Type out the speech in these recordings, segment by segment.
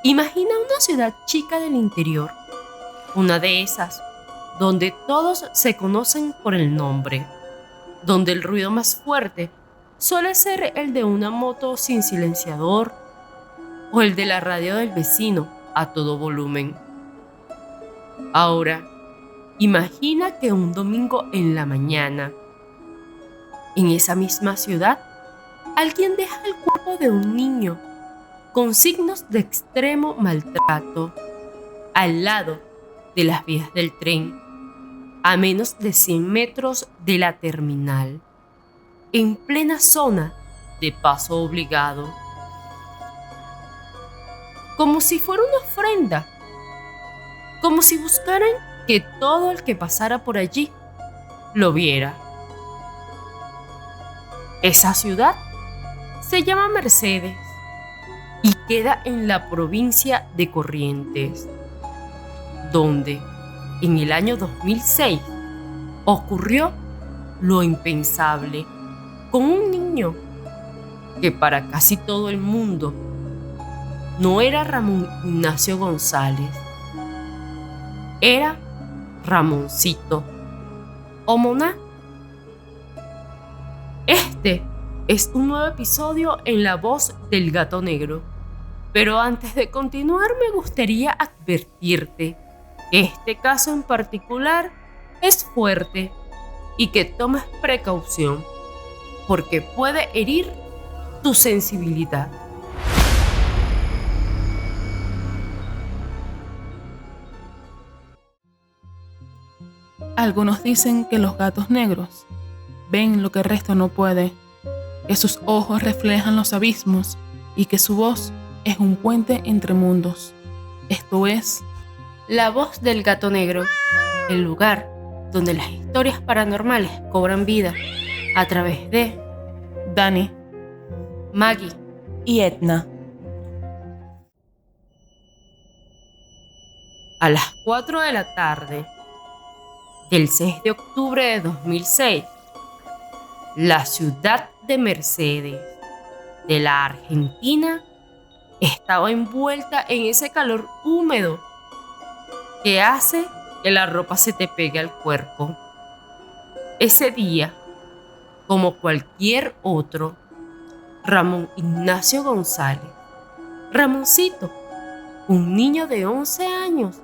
Imagina una ciudad chica del interior, una de esas donde todos se conocen por el nombre, donde el ruido más fuerte suele ser el de una moto sin silenciador o el de la radio del vecino a todo volumen. Ahora, imagina que un domingo en la mañana, en esa misma ciudad, alguien deja el cuerpo de un niño con signos de extremo maltrato al lado de las vías del tren, a menos de 100 metros de la terminal, en plena zona de paso obligado. Como si fuera una ofrenda, como si buscaran que todo el que pasara por allí lo viera. Esa ciudad se llama Mercedes y queda en la provincia de Corrientes, donde en el año 2006 ocurrió lo impensable con un niño que para casi todo el mundo no era Ramón Ignacio González, era Ramoncito o Moná. Este es un nuevo episodio en La Voz del Gato Negro, pero antes de continuar me gustaría advertirte que este caso en particular es fuerte y que tomes precaución porque puede herir tu sensibilidad. Algunos dicen que los gatos negros ven lo que el resto no puede, que sus ojos reflejan los abismos y que su voz es un puente entre mundos. Esto es La Voz del Gato Negro, el lugar donde las historias paranormales cobran vida a través de Dani, Maggie y Etna. A las 4 de la tarde del 6 de octubre de 2006, la ciudad de Mercedes, de la Argentina, estaba envuelta en ese calor húmedo que hace que la ropa se te pegue al cuerpo. Ese día, como cualquier otro, Ramón Ignacio González, Ramoncito, un niño de 11 años,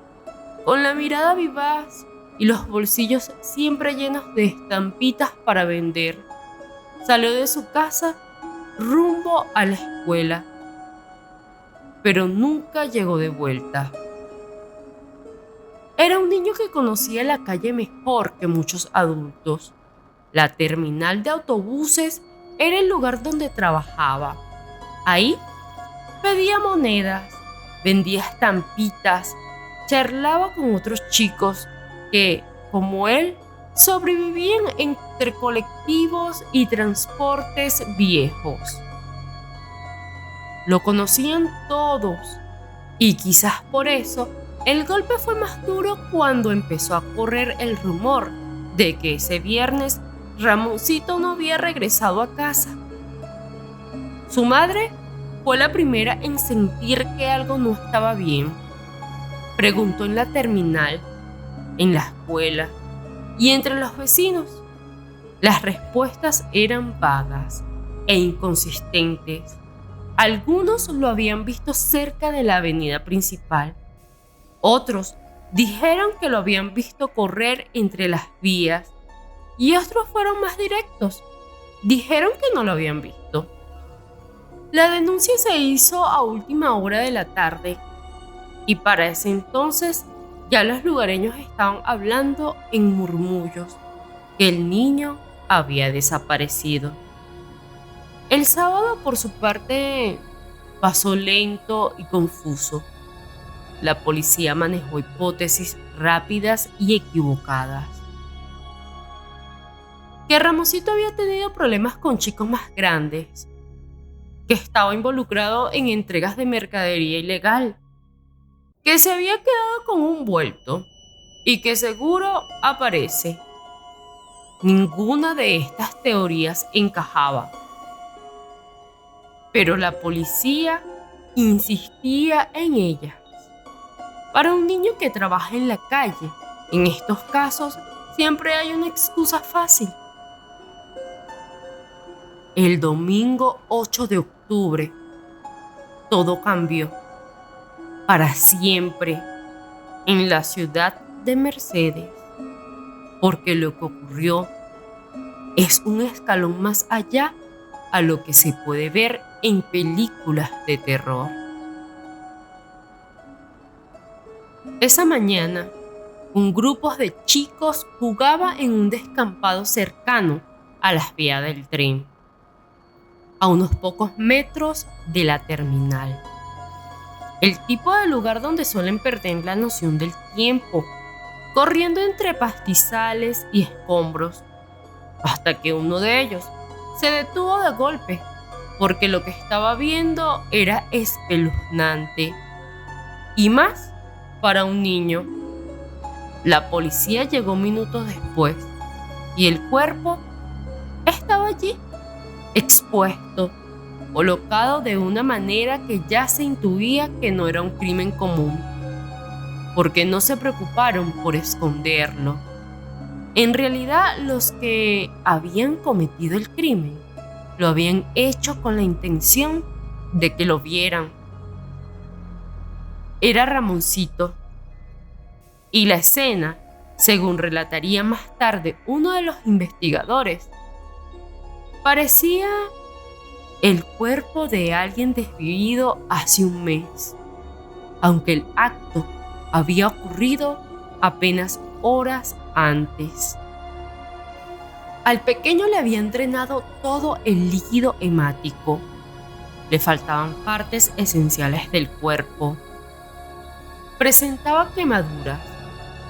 con la mirada vivaz y los bolsillos siempre llenos de estampitas para vender, salió de su casa rumbo a la escuela, pero nunca llegó de vuelta. Era un niño que conocía la calle mejor que muchos adultos. La terminal de autobuses era el lugar donde trabajaba. Ahí pedía monedas, vendía estampitas, charlaba con otros chicos que, como él, sobrevivían entre colectivos y transportes viejos. Lo conocían todos y quizás por eso el golpe fue más duro cuando empezó a correr el rumor de que ese viernes Ramoncito no había regresado a casa. Su madre fue la primera en sentir que algo no estaba bien. Preguntó en la terminal, en la escuela y entre los vecinos. Las respuestas eran vagas e inconsistentes. Algunos lo habían visto cerca de la avenida principal. Otros dijeron que lo habían visto correr entre las vías y otros fueron más directos. Dijeron que no lo habían visto. La denuncia se hizo a última hora de la tarde y para ese entonces ya los lugareños estaban hablando en murmullos que el niño había desaparecido. El sábado, por su parte, pasó lento y confuso. La policía manejó hipótesis rápidas y equivocadas. Que Ramoncito había tenido problemas con chicos más grandes, que estaba involucrado en entregas de mercadería ilegal, que se había quedado con un vuelto y que seguro aparece. Ninguna de estas teorías encajaba. Pero la policía insistía en ellas. Para un niño que trabaja en la calle, en estos casos siempre hay una excusa fácil. El domingo 8 de octubre, todo cambió para siempre en la ciudad de Mercedes, porque lo que ocurrió es un escalón más allá a lo que se puede ver en películas de terror. Esa mañana, un grupo de chicos jugaba en un descampado cercano a las vías del tren, a unos pocos metros de la terminal. El tipo de lugar donde suelen perder la noción del tiempo, corriendo entre pastizales y escombros, hasta que uno de ellos se detuvo de golpe, porque lo que estaba viendo era espeluznante, y más para un niño. La policía llegó minutos después, y el cuerpo estaba allí, expuesto, colocado de una manera que ya se intuía que no era un crimen común, porque no se preocuparon por esconderlo. En realidad, los que habían cometido el crimen lo habían hecho con la intención de que lo vieran. Era Ramoncito, y la escena, según relataría más tarde uno de los investigadores, parecía el cuerpo de alguien desvivido hace un mes, aunque el acto había ocurrido apenas horas antes. Al pequeño le habían drenado todo el líquido hemático. Le faltaban partes esenciales del cuerpo. Presentaba quemaduras,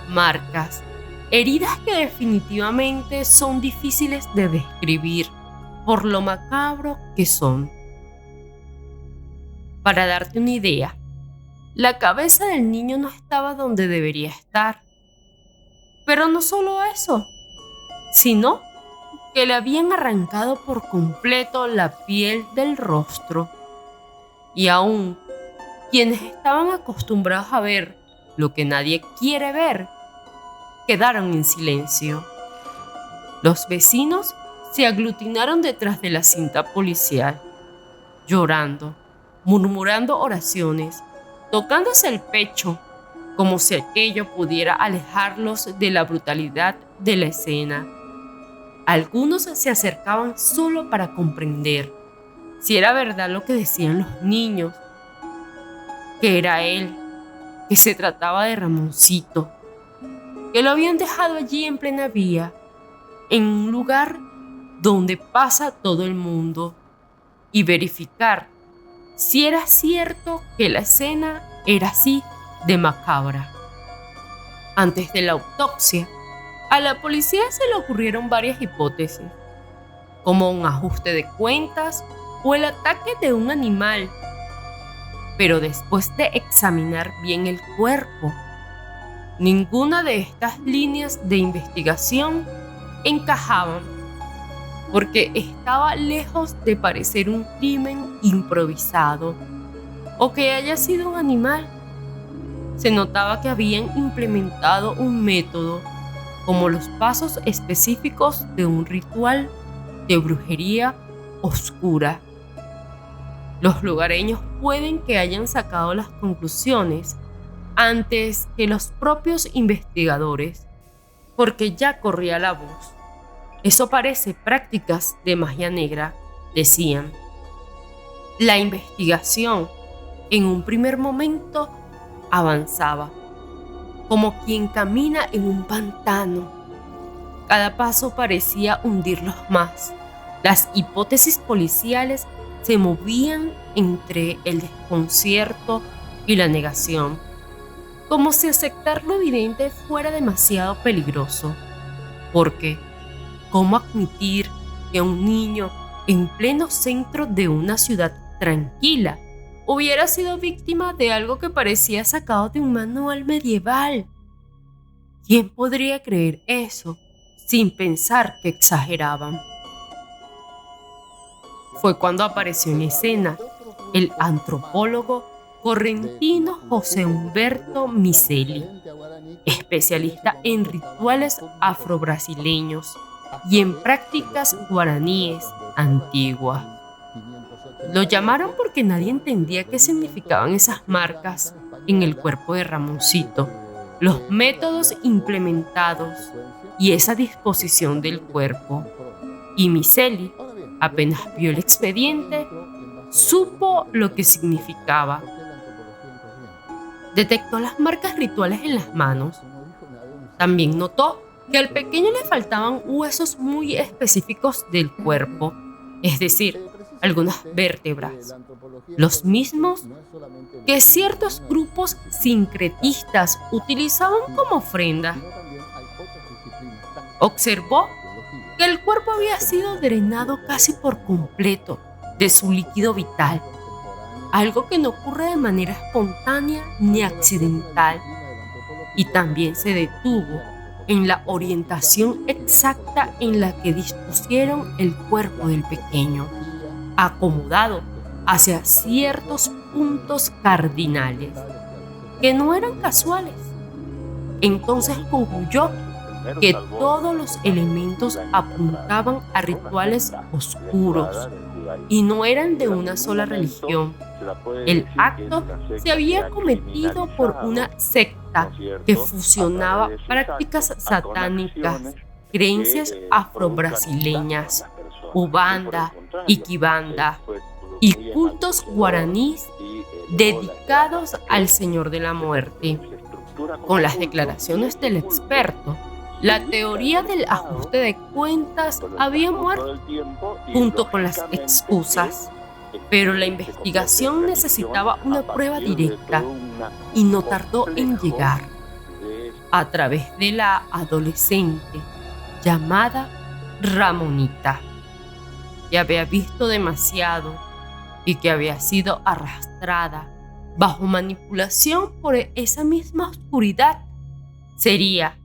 marcas, heridas que definitivamente son difíciles de describir por lo macabro que son. Para darte una idea, la cabeza del niño no estaba donde debería estar. Pero no solo eso, sino que le habían arrancado por completo la piel del rostro. Y aún quienes estaban acostumbrados a ver lo que nadie quiere ver, quedaron en silencio. Los vecinos se aglutinaron detrás de la cinta policial, llorando, murmurando oraciones, tocándose el pecho, como si aquello pudiera alejarlos de la brutalidad de la escena. Algunos se acercaban solo para comprender si era verdad lo que decían los niños, que era él, que se trataba de Ramoncito, que lo habían dejado allí en plena vía, en un lugar donde pasa todo el mundo, y verificar si era cierto que la escena era así de macabra. Antes de la autopsia, a la policía se le ocurrieron varias hipótesis, como un ajuste de cuentas o el ataque de un animal. Pero después de examinar bien el cuerpo, ninguna de estas líneas de investigación encajaban, porque estaba lejos de parecer un crimen improvisado o que haya sido un animal. Se notaba que habían implementado un método, como los pasos específicos de un ritual de brujería oscura. Los lugareños pueden que hayan sacado las conclusiones antes que los propios investigadores, porque ya corría la voz. Eso parece prácticas de magia negra, decían. La investigación, en un primer momento, avanzaba, como quien camina en un pantano. Cada paso parecía hundirlos más. Las hipótesis policiales se movían entre el desconcierto y la negación, como si aceptar lo evidente fuera demasiado peligroso. Porque, ¿cómo admitir que un niño en pleno centro de una ciudad tranquila hubiera sido víctima de algo que parecía sacado de un manual medieval? ¿Quién podría creer eso sin pensar que exageraban? Fue cuando apareció en escena el antropólogo correntino José Humberto Miceli, especialista en rituales afrobrasileños y en prácticas guaraníes antiguas. Lo llamaron porque nadie entendía qué significaban esas marcas en el cuerpo de Ramoncito, los métodos implementados y esa disposición del cuerpo. Y Miceli, apenas vio el expediente, supo lo que significaba. Detectó las marcas rituales en las manos. También notó que al pequeño le faltaban huesos muy específicos del cuerpo, es decir, algunas vértebras, los mismos que ciertos grupos sincretistas utilizaban como ofrenda. Observó que el cuerpo había sido drenado casi por completo de su líquido vital, algo que no ocurre de manera espontánea ni accidental, y también se detuvo en la orientación exacta en la que dispusieron el cuerpo del pequeño, acomodado hacia ciertos puntos cardinales, que no eran casuales. Entonces concluyó que todos los elementos apuntaban a rituales oscuros y no eran de una sola religión. El acto se había cometido por una secta que fusionaba prácticas satánicas, creencias afrobrasileñas, ubanda y kibanda, y cultos guaraníes dedicados al Señor de la Muerte. Con las declaraciones del experto, la teoría del ajuste de cuentas había muerto, junto con las excusas, pero la investigación necesitaba una prueba directa y no tardó en llegar, a través de la adolescente llamada Ramonita, que había visto demasiado y que había sido arrastrada bajo manipulación por esa misma oscuridad. Sería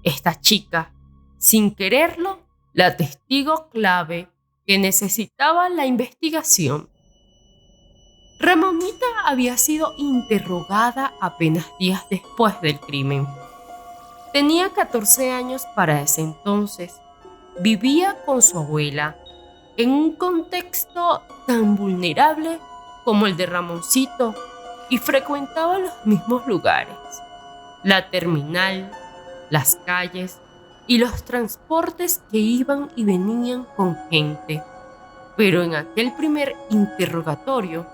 esta chica, sin quererlo, la testigo clave que necesitaba la investigación. Ramonita había sido interrogada apenas días después del crimen. Tenía 14 años para ese entonces. Vivía con su abuela en un contexto tan vulnerable como el de Ramoncito y frecuentaba los mismos lugares: la terminal, las calles y los transportes que iban y venían con gente. Pero en aquel primer interrogatorio,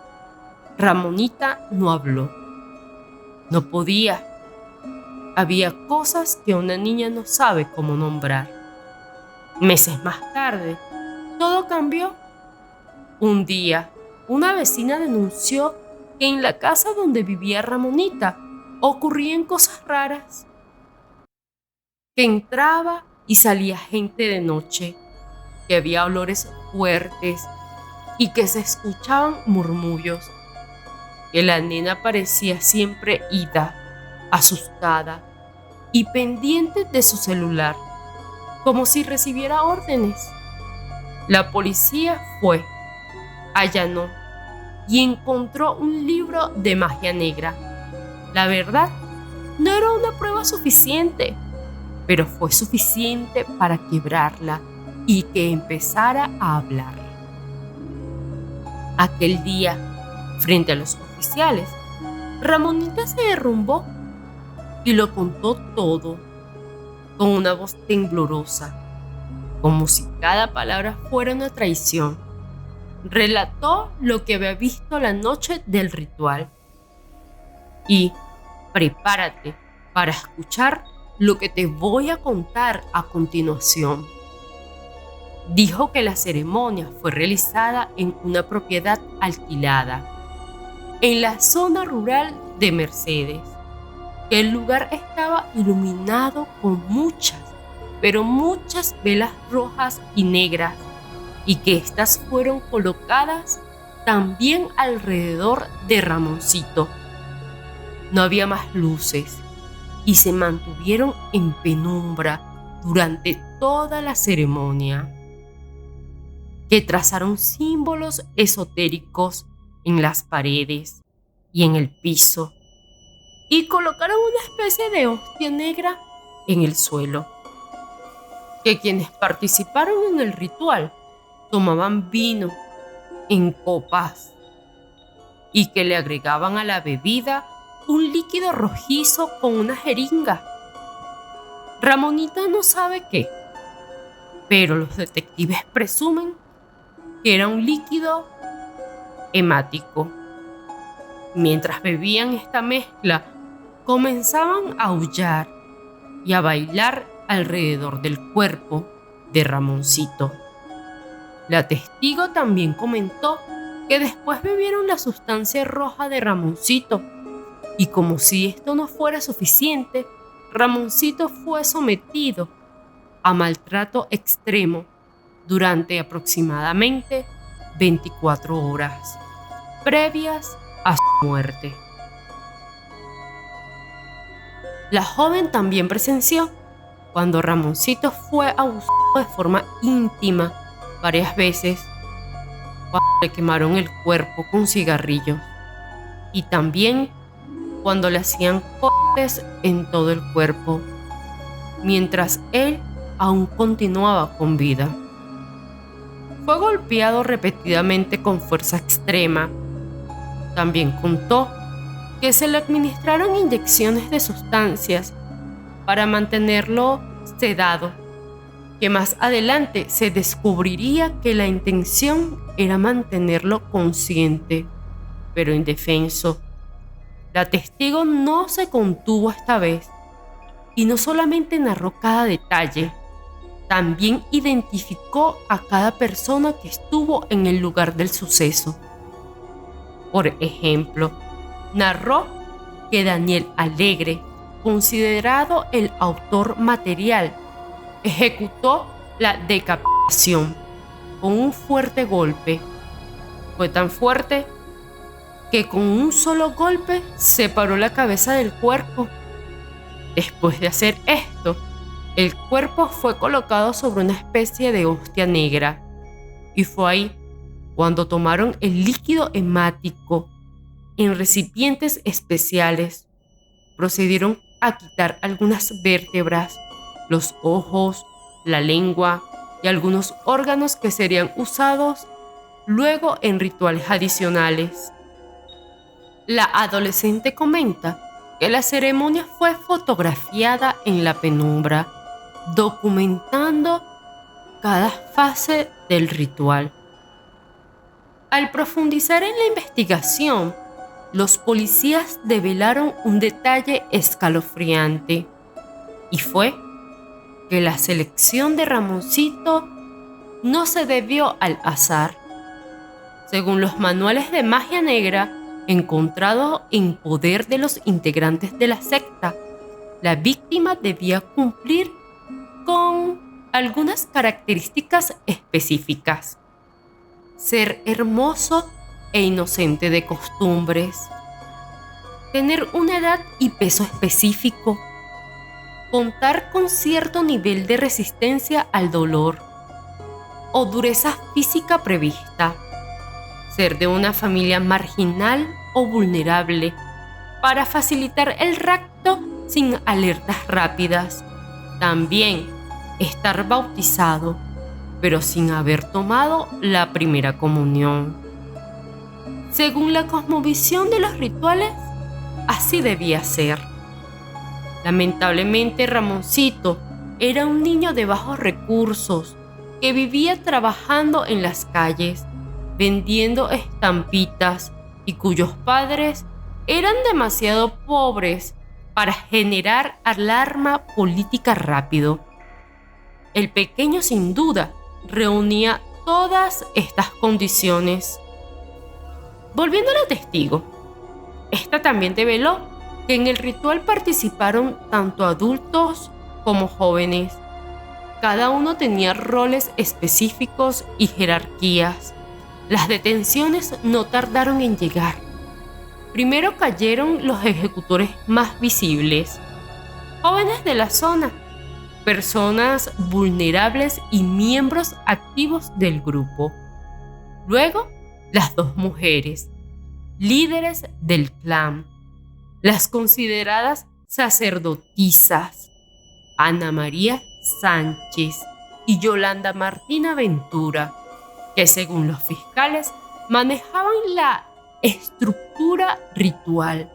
Ramonita no habló. No podía. Había cosas que una niña no sabe cómo nombrar. Meses más tarde, todo cambió. Un día, una vecina denunció que en la casa donde vivía Ramonita ocurrían cosas raras, que entraba y salía gente de noche, que había olores fuertes y que se escuchaban murmullos, que la nena parecía siempre ida, asustada y pendiente de su celular, como si recibiera órdenes. La policía fue, allanó y encontró un libro de magia negra. La verdad, no era una prueba suficiente, pero fue suficiente para quebrarla y que empezara a hablar. Aquel día, frente a los oficiales, Ramonita se derrumbó y lo contó todo, con una voz temblorosa, como si cada palabra fuera una traición. Relató lo que había visto la noche del ritual. Y prepárate para escuchar lo que te voy a contar a continuación. Dijo que la ceremonia fue realizada en una propiedad alquilada, en la zona rural de Mercedes, que el lugar estaba iluminado con muchas, pero muchas velas rojas y negras, y que éstas fueron colocadas también alrededor de Ramoncito. No había más luces y se mantuvieron en penumbra durante toda la ceremonia, que trazaron símbolos esotéricos en las paredes y en el piso, y colocaron una especie de hostia negra en el suelo, que quienes participaron en el ritual tomaban vino en copas y que le agregaban a la bebida un líquido rojizo con una jeringa. Ramonita no sabe qué, pero los detectives presumen que era un líquido hemático. Mientras bebían esta mezcla, comenzaban a aullar y a bailar alrededor del cuerpo de Ramoncito. La testigo también comentó que después bebieron la sustancia roja de Ramoncito, y como si esto no fuera suficiente, Ramoncito fue sometido a maltrato extremo durante aproximadamente 24 horas previas a su muerte. La joven también presenció cuando Ramoncito fue abusado de forma íntima varias veces, cuando le quemaron el cuerpo con cigarrillos y también cuando le hacían cortes en todo el cuerpo, mientras él aún continuaba con vida. Fue golpeado repetidamente con fuerza extrema. También contó que se le administraron inyecciones de sustancias para mantenerlo sedado, que más adelante se descubriría que la intención era mantenerlo consciente, pero indefenso. La testigo no se contuvo esta vez y no solamente narró cada detalle, también identificó a cada persona que estuvo en el lugar del suceso. Por ejemplo, narró que Daniel Alegre, considerado el autor material, ejecutó la decapitación con un fuerte golpe. Fue tan fuerte que con un solo golpe separó la cabeza del cuerpo. Después de hacer esto, el cuerpo fue colocado sobre una especie de hostia negra, y fue ahí cuando tomaron el líquido hemático en recipientes especiales. Procedieron a quitar algunas vértebras, los ojos, la lengua y algunos órganos que serían usados luego en rituales adicionales. La adolescente comenta que la ceremonia fue fotografiada en la penumbra, documentando cada fase del ritual. Al profundizar en la investigación, los policías develaron un detalle escalofriante, y fue que la selección de Ramoncito no se debió al azar. Según los manuales de magia negra encontrados en poder de los integrantes de la secta, la víctima debía cumplir con algunas características específicas: ser hermoso e inocente de costumbres, tener una edad y peso específico, contar con cierto nivel de resistencia al dolor o dureza física prevista, ser de una familia marginal o vulnerable para facilitar el rapto sin alertas rápidas. También estar bautizado, pero sin haber tomado la primera comunión. Según la cosmovisión de los rituales, así debía ser. Lamentablemente, Ramoncito era un niño de bajos recursos que vivía trabajando en las calles, vendiendo estampitas, y cuyos padres eran demasiado pobres para generar alarma política rápido. El pequeño, sin duda, reunía todas estas condiciones. Volviendo a la testigo, esta también develó que en el ritual participaron tanto adultos como jóvenes. Cada uno tenía roles específicos y jerarquías. Las detenciones no tardaron en llegar. Primero cayeron los ejecutores más visibles, jóvenes de la zona, personas vulnerables y miembros activos del grupo. Luego, las dos mujeres, líderes del clan, las consideradas sacerdotisas Ana María Sánchez y Yolanda Martina Ventura, que según los fiscales manejaban la estructura ritual,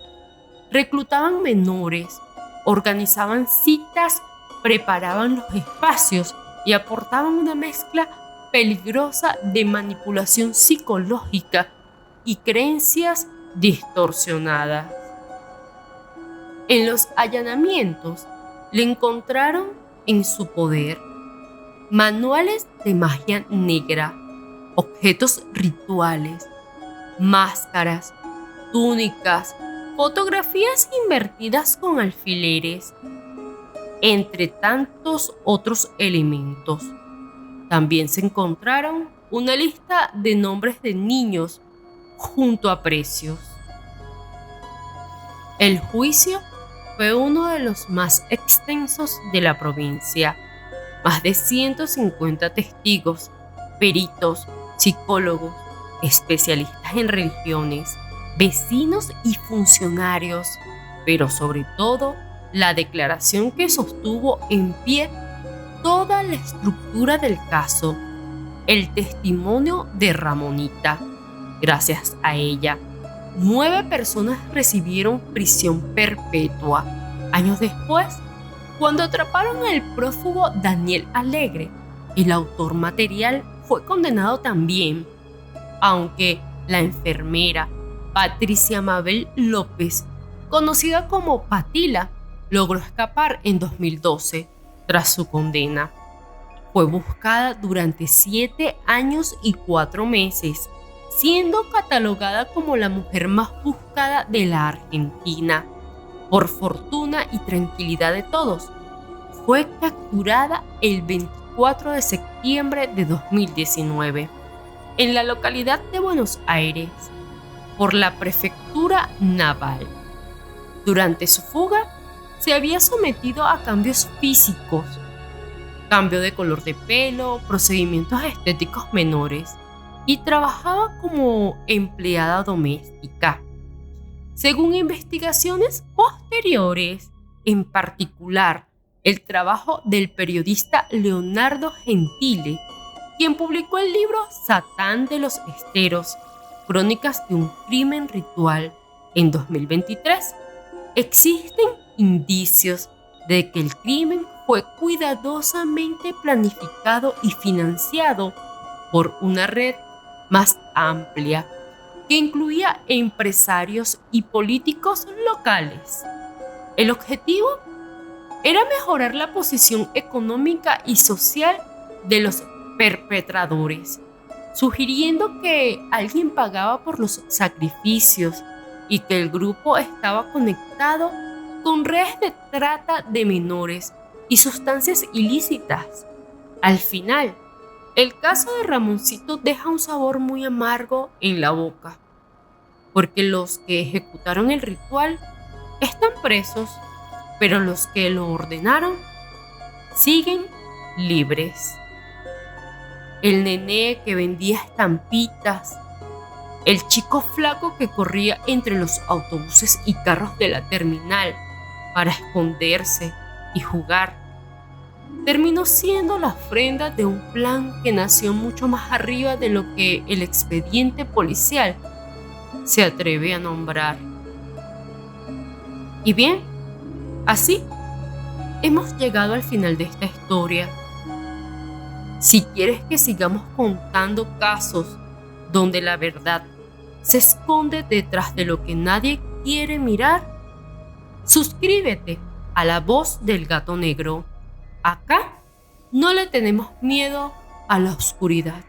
reclutaban menores, organizaban citas, preparaban los espacios y aportaban una mezcla peligrosa de manipulación psicológica y creencias distorsionadas. En los allanamientos le encontraron en su poder manuales de magia negra, objetos rituales, máscaras, túnicas, fotografías invertidas con alfileres, entre tantos otros elementos. También se encontraron una lista de nombres de niños junto a precios. El juicio fue uno de los más extensos de la provincia. Más de 150 testigos, peritos, psicólogos, especialistas en religiones, vecinos y funcionarios, pero sobre todo la declaración que sostuvo en pie toda la estructura del caso, el testimonio de Ramonita. Gracias a ella, 9 personas recibieron prisión perpetua. Años después, cuando atraparon al prófugo Daniel Alegre, el autor material fue condenado también, aunque la enfermera Patricia Mabel López, conocida como Patila, logró escapar en 2012 tras su condena. Fue buscada durante 7 años y 4 meses, siendo catalogada como la mujer más buscada de la Argentina. Por fortuna y tranquilidad de todos, fue capturada el 24 de septiembre de 2019 en la localidad de Buenos Aires por la Prefectura Naval. Durante su fuga, se había sometido a cambios físicos, cambio de color de pelo, procedimientos estéticos menores y trabajaba como empleada doméstica. Según investigaciones posteriores, en particular el trabajo del periodista Leonardo Gentile, quien publicó el libro Satán de los Esteros, Crónicas de un crimen ritual, en 2023, existen indicios de que el crimen fue cuidadosamente planificado y financiado por una red más amplia que incluía empresarios y políticos locales. El objetivo era mejorar la posición económica y social de los perpetradores, sugiriendo que alguien pagaba por los sacrificios y que el grupo estaba conectado con redes de trata de menores y sustancias ilícitas. Al final, el caso de Ramoncito deja un sabor muy amargo en la boca, porque los que ejecutaron el ritual están presos, pero los que lo ordenaron siguen libres. El nené que vendía estampitas, el chico flaco que corría entre los autobuses y carros de la terminal para esconderse y jugar, terminó siendo la ofrenda de un plan que nació mucho más arriba de lo que el expediente policial se atreve a nombrar. Y bien, así hemos llegado al final de esta historia. Si quieres que sigamos contando casos donde la verdad se esconde detrás de lo que nadie quiere mirar, suscríbete a La Voz del Gato Negro. Acá no le tenemos miedo a la oscuridad.